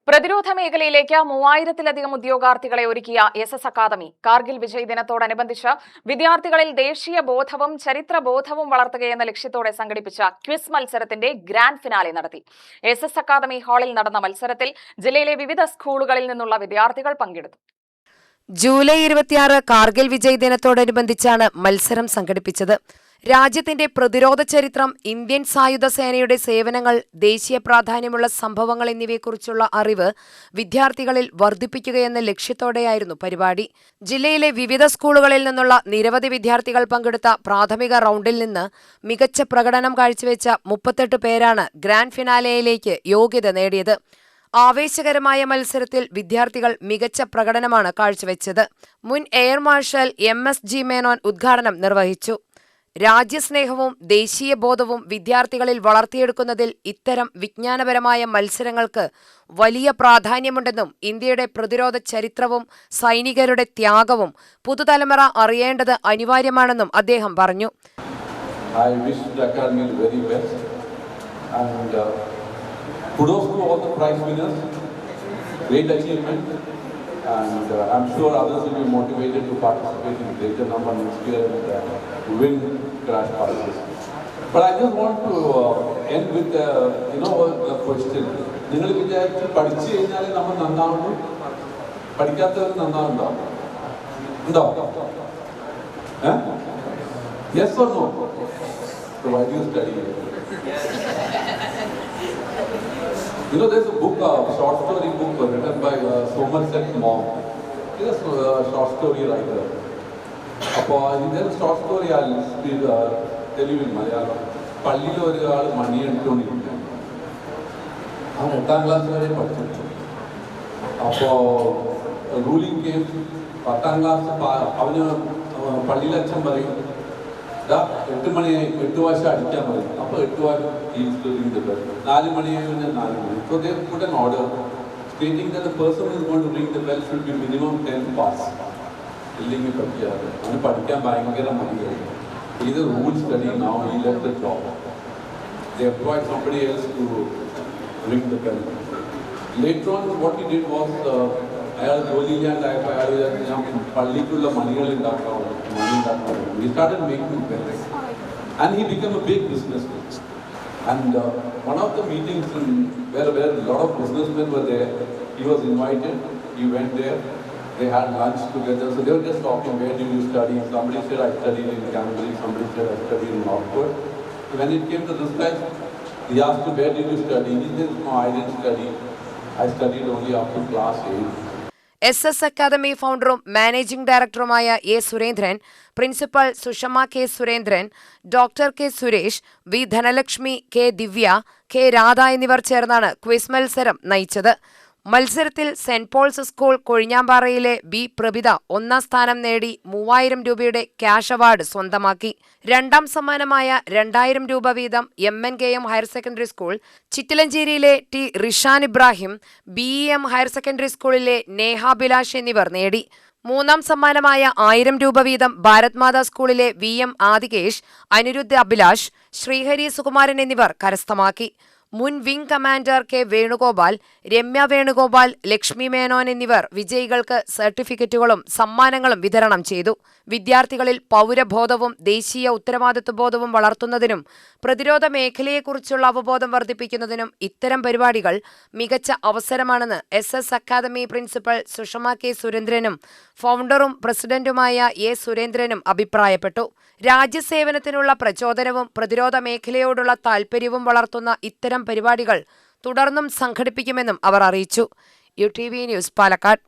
പ്രതിരോധ മേഖലയിലേക്ക് 3000-ലധികം ഉദ്യോഗാർത്ഥികളെ ഒരുക്കിയ എസ് അക്കാദമി കാർഗിൽ വിജയ് ദിനത്തോടനുബന്ധിച്ച് വിദ്യാർത്ഥികളിൽ ദേശീയ ബോധവും ചരിത്രബോധവും വളർത്തുകയെന്ന ലക്ഷ്യത്തോടെ സംഘടിപ്പിച്ച ക്വിസ് മത്സരത്തിന്റെ ഗ്രാൻഡ് ഫിനാലെ നടത്തി. എസ് അക്കാദമി ഹാളിൽ നടന്ന മത്സരത്തിൽ ജില്ലയിലെ വിവിധ സ്കൂളുകളിൽ നിന്നുള്ള വിദ്യാർത്ഥികൾ പങ്കെടുത്തു. ജൂലൈ 26 കാർഗിൽ വിജയ് ദിനത്തോടനുബന്ധിച്ചാണ് മത്സരം സംഘടിപ്പിച്ചത്. രാജ്യത്തിന്റെ പ്രതിരോധ ചരിത്രം, ഇന്ത്യൻ സായുധ സേനയുടെ സേവനങ്ങൾ, ദേശീയ പ്രാധാന്യമുള്ള സംഭവങ്ങൾ എന്നിവയെക്കുറിച്ചുള്ള അറിവ് വിദ്യാർത്ഥികളിൽ വർദ്ധിപ്പിക്കുകയെന്ന ലക്ഷ്യത്തോടെയായിരുന്നു പരിപാടി. ജില്ലയിലെ വിവിധ സ്കൂളുകളിൽ നിന്നുള്ള നിരവധി വിദ്യാർത്ഥികൾ പങ്കെടുത്ത പ്രാഥമിക റൗണ്ടിൽ നിന്ന് മികച്ച പ്രകടനം കാഴ്ചവെച്ച 38 പേരാണ് ഗ്രാൻഡ് ഫിനാലെയിലേക്ക് യോഗ്യത നേടിയത്. ആവേശകരമായ മത്സരത്തിൽ വിദ്യാർത്ഥികൾ മികച്ച പ്രകടനമാണ് കാഴ്ചവെച്ചത്. മുൻ എയർ മാർഷൽ MSG മേനോൻ ഉദ്ഘാടനം നിർവഹിച്ചു. രാജ്യസ്നേഹവും ദേശീയ ബോധവും വിദ്യാർത്ഥികളിൽ വളർത്തിയെടുക്കുന്നതിൽ ഇത്തരം വിജ്ഞാനപരമായ മത്സരങ്ങൾക്ക് വലിയ പ്രാധാന്യമുണ്ടെന്നും ഇന്ത്യയുടെ പ്രതിരോധ ചരിത്രവും സൈനികരുടെ ത്യാഗവും പുതുതലമുറ അറിയേണ്ടത് അനിവാര്യമാണെന്നും അദ്ദേഹം പറഞ്ഞു. Kudos to all the prize winners. Great achievement, and I'm sure others will be motivated to participate in greater number next year and win crash prizes. But I just want to end with a question. നിങ്ങൾ വിചാരിച്ച് പഠിച്ചു കഴിഞ്ഞാൽ നമ്മൾ നന്നാവുന്നു, പഠിക്കാത്തവർ നന്നാവുണ്ടോ? ഉണ്ടോ? Yes or no? So why do you study? There's a book, a short story book written by Somerset Maugham. He's a short story writer. There's a short story I'll tell you in Malayalam. പള്ളിയിൽ ഒരാൾ മണി എടുത്തുകൊണ്ടിരിക്കുകയാണ്. അവൻ 8ാം class വരെ പഠിച്ചിട്ടു. അപ്പോൾ ruling came 10ാം class അവന് പള്ളിയിൽ അച്ഛൻ പറയും, 8 മണിയായി 8 വാശം അടിക്കാൻ പറയും. അപ്പോൾ 8 വാശം 4 മണിയായി കഴിഞ്ഞാൽ 4 മണി. So they put an order stating that the person who is going to ring the bell should be minimum 10 past. ഇല്ലെങ്കിൽ പഠിക്കാതെ അവന് പഠിക്കാൻ ഭയങ്കര മടിയായി. Either rule study now, he left the job. They employed somebody else to ring the bell. Later on what he did was അയാൾ ജോലിയില്ലാണ്ടായപ്പോൾ അയാൾ ഞാൻ പള്ളിക്കുള്ള മണികൾ ഉണ്ടാക്കാവുള്ളൂ, മണി ഉണ്ടാക്കാവുള്ളൂ. He started making bells and he became a big businessman. And one of the meetings where a lot of businessmen were there, he was invited, he went there, they had lunch together. So they were just talking, where did you study? Somebody said I studied in Cambridge, somebody said I studied in Oxford. So when it came to this guy, he asked him, where did you study? He said, no, I didn't study. I studied only up to class 8. S academy ഫൗണ്ടറും managing ഡയറക്ടറുമായ A Surendran, principal Sushama K Surendran, doctor K Suresh, V Dhanalakshmi, K Divya, K Radha എന്നിവർ ചേർന്നാണ് quiz മത്സരം നയിച്ചത്. മത്സരത്തിൽ saint Paul's school കൊഴിഞ്ഞാമ്പാറയിലെ B Prabhitha 1ാം സ്ഥാനം നേടി 3000 രൂപയുടെ ക്യാഷ് അവാർഡ് സ്വന്തമാക്കി. 2ാം സമ്മാനമായ 2000 രൂപ വീതം MNKM ഹയർ സെക്കൻഡറി സ്കൂൾ, ചിറ്റിലഞ്ചേരിയിലെ T Rishan Ibrahim, BEM higher secondary സ്കൂളിലെ നേഹ ബിലാഷ് എന്നിവർ നേടി. 3ാം സമ്മാനമായ 1000 രൂപ വീതം ഭാരത് മാതാ സ്കൂളിലെ VM ആദികേഷ്, അനിരുദ്ധ അഭിലാഷ്, ശ്രീഹരി സുകുമാരൻ എന്നിവർ കരസ്ഥമാക്കി. മുൻ wing commander K Venugopal, Ramya Venugopal, Lakshmi Menon എന്നിവർ വിജയികൾക്ക് സർട്ടിഫിക്കറ്റുകളും സമ്മാനങ്ങളും വിതരണം ചെയ്തു. വിദ്യാർത്ഥികളിൽ പൗരബോധവും ദേശീയ ഉത്തരവാദിത്വബോധവും വളർത്തുന്നതിനും പ്രതിരോധ മേഖലയെക്കുറിച്ചുള്ള അവബോധം വർദ്ധിപ്പിക്കുന്നതിനും ഇത്തരം പരിപാടികൾ മികച്ച അവസരമാണെന്ന് S academy principal Sushama K സുരേന്ദ്രനും ഫൗണ്ടറും പ്രസിഡന്റുമായ എ സുരേന്ദ്രനും അഭിപ്രായപ്പെട്ടു. രാജ്യസേവനത്തിനുള്ള പ്രചോദനവും പ്രതിരോധ മേഖലയോടുള്ള താൽപര്യവും വളർത്തുന്ന ഇത്തരം പരിപാടികൾ തുടർന്നും സംഘടിപ്പിക്കുമെന്നും അവർ അറിയിച്ചു. UTV news, Palakkad.